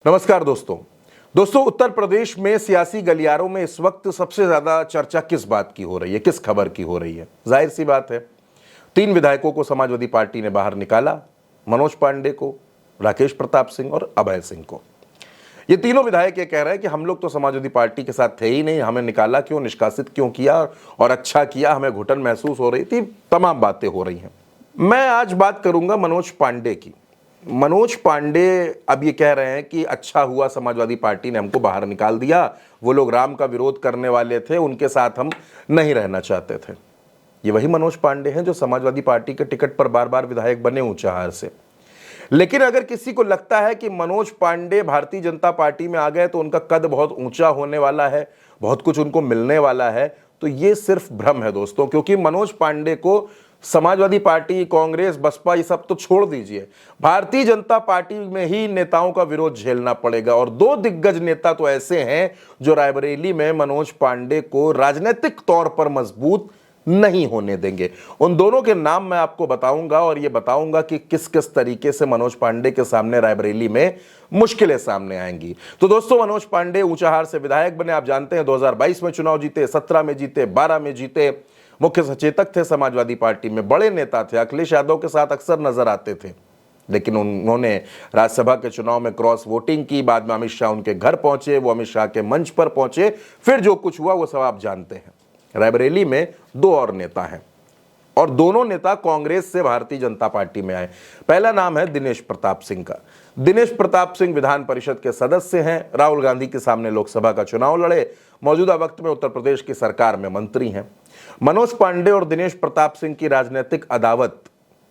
नमस्कार दोस्तों उत्तर प्रदेश में सियासी गलियारों में इस वक्त सबसे ज्यादा चर्चा किस बात की हो रही है, किस खबर की हो रही है? जाहिर सी बात है, 3 विधायकों को समाजवादी पार्टी ने बाहर निकाला। मनोज पांडे को, राकेश प्रताप सिंह और अभय सिंह को। ये तीनों विधायक ये कह रहे हैं कि हम लोग तो समाजवादी पार्टी के साथ थे ही नहीं, हमें निकाला क्यों, निष्कासित क्यों किया और अच्छा किया, हमें घुटन महसूस हो रही थी। तमाम बातें हो रही हैं। मैं आज बात करूंगा मनोज पांडे की। मनोज पांडे अब ये कह रहे हैं कि अच्छा हुआ समाजवादी पार्टी ने हमको बाहर निकाल दिया, वो लोग राम का विरोध करने वाले थे, उनके साथ हम नहीं रहना चाहते थे। ये वही मनोज पांडे हैं जो समाजवादी पार्टी के टिकट पर बार बार विधायक बने ऊंचाहार से। लेकिन अगर किसी को लगता है कि मनोज पांडे भारतीय जनता पार्टी में आ गए तो उनका कद बहुत ऊंचा होने वाला है, बहुत कुछ उनको मिलने वाला है, तो ये सिर्फ भ्रम है दोस्तों। क्योंकि मनोज पांडे को समाजवादी पार्टी, कांग्रेस, बसपा ये सब तो छोड़ दीजिए, भारतीय जनता पार्टी में ही नेताओं का विरोध झेलना पड़ेगा। और 2 दिग्गज नेता तो ऐसे हैं जो रायबरेली में मनोज पांडे को राजनीतिक तौर पर मजबूत नहीं होने देंगे। उन दोनों के नाम मैं आपको बताऊंगा और ये बताऊंगा कि किस किस तरीके से मनोज पांडे के सामने रायबरेली में मुश्किलें सामने आएंगी। तो दोस्तों, मनोज पांडे ऊंचाहार से विधायक बने। आप जानते हैं 2022 में चुनाव जीते, 17 में जीते, 12 में जीते। मुख्य सचेतक थे समाजवादी पार्टी में, बड़े नेता थे, अखिलेश यादव के साथ अक्सर नजर आते थे। लेकिन उन्होंने राज्यसभा के चुनाव में क्रॉस वोटिंग की। बाद में अमित शाह उनके घर पहुंचे, वो अमित शाह के मंच पर पहुंचे, फिर जो कुछ हुआ वो सब आप जानते हैं। रायबरेली में 2 और नेता हैं और दोनों नेता कांग्रेस से भारतीय जनता पार्टी में आए। पहला नाम है दिनेश प्रताप सिंह का। दिनेश प्रताप सिंह विधान परिषद के सदस्य हैं, राहुल गांधी के सामने लोकसभा का चुनाव लड़े, मौजूदा वक्त में उत्तर प्रदेश की सरकार में मंत्री हैं। मनोज पांडे और दिनेश प्रताप सिंह की राजनीतिक अदावत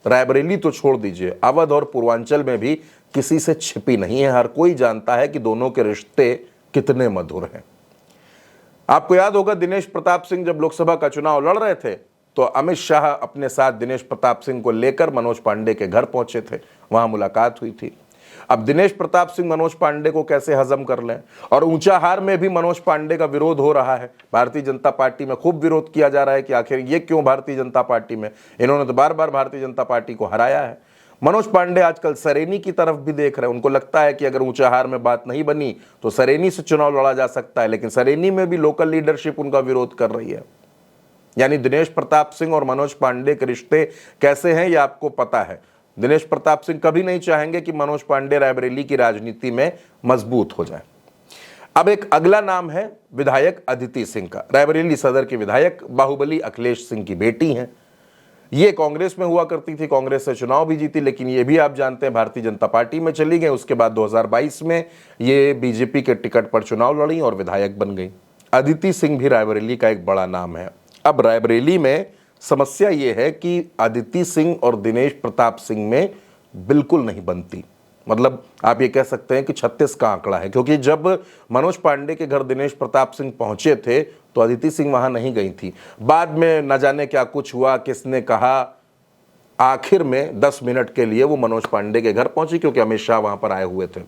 रायबरेली तो छोड़ दीजिए, अवध और पूर्वांचल में भी किसी से छिपी नहीं है। हर कोई जानता है कि दोनों के रिश्ते कितने मधुर हैं। आपको याद होगा, दिनेश प्रताप सिंह जब लोकसभा का चुनाव लड़ रहे थे तो अमित शाह अपने साथ दिनेश प्रताप सिंह को लेकर मनोज पांडे के घर पहुंचे थे, वहां मुलाकात हुई थी। अब दिनेश प्रताप सिंह मनोज पांडे को कैसे हजम कर लें? और ऊंचाहार में भी मनोज पांडे का विरोध हो रहा है। भारतीय जनता पार्टी में खूब विरोध किया जा रहा है कि आखिर ये क्यों भारतीय जनता पार्टी में, इन्होंने तो बार बार भारतीय जनता पार्टी को हराया है। मनोज पांडे आजकल सरेनी की तरफ भी देख रहे हैं। उनको लगता है कि अगर ऊंचाहार में बात नहीं बनी तो सरेनी से चुनाव लड़ा जा सकता है, लेकिन सरेनी में भी लोकल लीडरशिप उनका विरोध कर रही है। यानी दिनेश प्रताप सिंह और मनोज पांडे के रिश्ते कैसे हैं ये आपको पता है। दिनेश प्रताप सिंह कभी नहीं चाहेंगे कि मनोज पांडे रायबरेली की राजनीति में मजबूत हो जाए। अब एक अगला नाम है विधायक अदिति सिंह का। रायबरेली सदर के विधायक, बाहुबली अखिलेश सिंह की बेटी हैं। ये कांग्रेस में हुआ करती थी, कांग्रेस से चुनाव भी जीती, लेकिन ये भी आप जानते हैं भारतीय जनता पार्टी में चली गई। उसके बाद 2022 में ये बीजेपी के टिकट पर चुनाव लड़ी और विधायक बन गई। अदिति सिंह भी रायबरेली का एक बड़ा नाम है। अब रायबरेली में समस्या ये है कि अदिति सिंह और दिनेश प्रताप सिंह में बिल्कुल नहीं बनती। मतलब आप ये कह सकते हैं कि 36 का आंकड़ा है, क्योंकि जब मनोज पांडे के घर दिनेश प्रताप सिंह पहुंचे थे तो अदिति सिंह वहां नहीं गई थी। बाद में न जाने क्या कुछ हुआ, किसने कहा, आखिर में 10 मिनट के लिए वो मनोज पांडे के घर पहुंची, क्योंकि अमित शाह वहां पर आए हुए थे।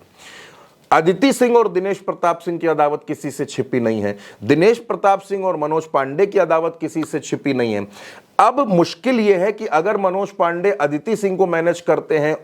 अदिति सिंह और दिनेश प्रताप सिंह की अदावत किसी से छिपी नहीं है। दिनेश प्रताप सिंह और मनोज पांडे की अदावत किसी से छिपी नहीं है। अब मुश्किल यह है कि अगर मनोज पांडे अदिति सिंह को मैनेज करते हैं,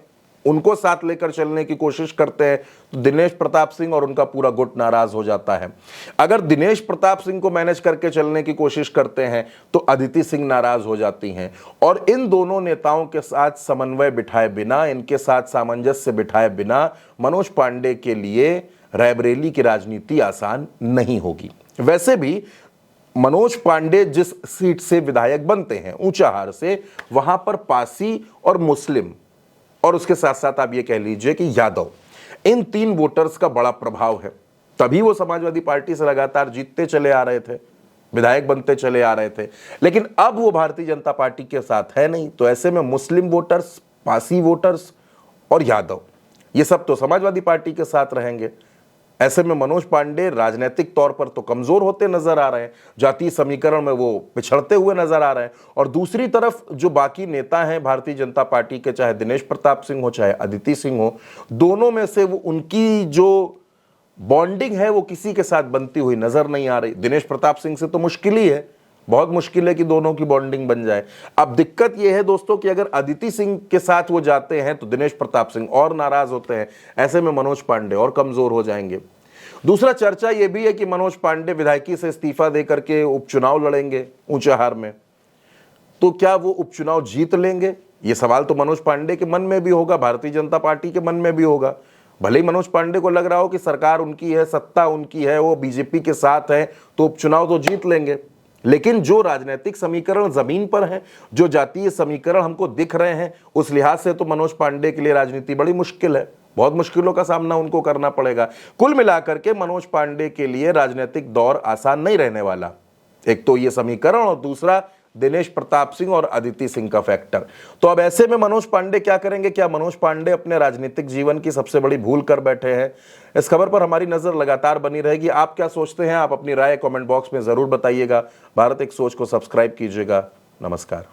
उनको साथ लेकर चलने की कोशिश करते हैं, तो दिनेश प्रताप सिंह और उनका पूरा गुट नाराज हो जाता है। अगर दिनेश प्रताप सिंह को मैनेज करके चलने की कोशिश करते हैं तो अदिति सिंह नाराज हो जाती हैं। और इन दोनों नेताओं के साथ समन्वय बिठाए बिना, इनके साथ सामंजस्य बिठाए बिना मनोज पांडे के लिए रायबरेली की राजनीति आसान नहीं होगी। वैसे भी मनोज पांडे जिस सीट से विधायक बनते हैं, ऊंचाहार से, वहां पर पासी और मुस्लिम और उसके साथ साथ आप ये कह लीजिए कि यादव, इन 3 वोटर्स का बड़ा प्रभाव है। तभी वो समाजवादी पार्टी से लगातार जीतते चले आ रहे थे, विधायक बनते चले आ रहे थे। लेकिन अब वो भारतीय जनता पार्टी के साथ है नहीं, तो ऐसे में मुस्लिम वोटर्स, पासी वोटर्स और यादव, ये सब तो समाजवादी पार्टी के साथ रहेंगे। ऐसे में मनोज पांडे राजनीतिक तौर पर तो कमजोर होते नजर आ रहे हैं, जातीय समीकरण में वो पिछड़ते हुए नजर आ रहे हैं। और दूसरी तरफ जो बाकी नेता हैं भारतीय जनता पार्टी के, चाहे दिनेश प्रताप सिंह हो चाहे अदिति सिंह हो, दोनों में से वो उनकी जो बॉन्डिंग है वो किसी के साथ बनती हुई नजर नहीं आ रही। दिनेश प्रताप सिंह से तो मुश्किल ही है, बहुत मुश्किल है कि दोनों की बॉन्डिंग बन जाए। अब दिक्कत यह है दोस्तों कि अगर अदिति सिंह के साथ वो जाते हैं तो दिनेश प्रताप सिंह और नाराज होते हैं, ऐसे में मनोज पांडे और कमजोर हो जाएंगे। दूसरा चर्चा यह भी है कि मनोज पांडे विधायकी से इस्तीफा देकर के उपचुनाव लड़ेंगे ऊंचाहार में, तो क्या वो उपचुनाव जीत लेंगे? ये सवाल तो मनोज पांडे के मन में भी होगा, भारतीय जनता पार्टी के मन में भी होगा। भले ही मनोज पांडे को लग रहा हो कि सरकार उनकी है, सत्ता उनकी है, वो बीजेपी के साथ है, तो उपचुनाव तो जीत लेंगे, लेकिन जो राजनीतिक समीकरण जमीन पर हैं, जो जातीय समीकरण हमको दिख रहे हैं, उस लिहाज से तो मनोज पांडे के लिए राजनीति बड़ी मुश्किल है। बहुत मुश्किलों का सामना उनको करना पड़ेगा। कुल मिलाकर के मनोज पांडे के लिए राजनीतिक दौर आसान नहीं रहने वाला। एक तो ये समीकरण और दूसरा दिनेश प्रताप सिंह और अदिति सिंह का फैक्टर। तो अब ऐसे में मनोज पांडे क्या करेंगे? क्या मनोज पांडे अपने राजनीतिक जीवन की सबसे बड़ी भूल कर बैठे हैं? इस खबर पर हमारी नजर लगातार बनी रहेगी। आप क्या सोचते हैं? आप अपनी राय कमेंट बॉक्स में जरूर बताइएगा। भारत एक सोच को सब्सक्राइब कीजिएगा। नमस्कार।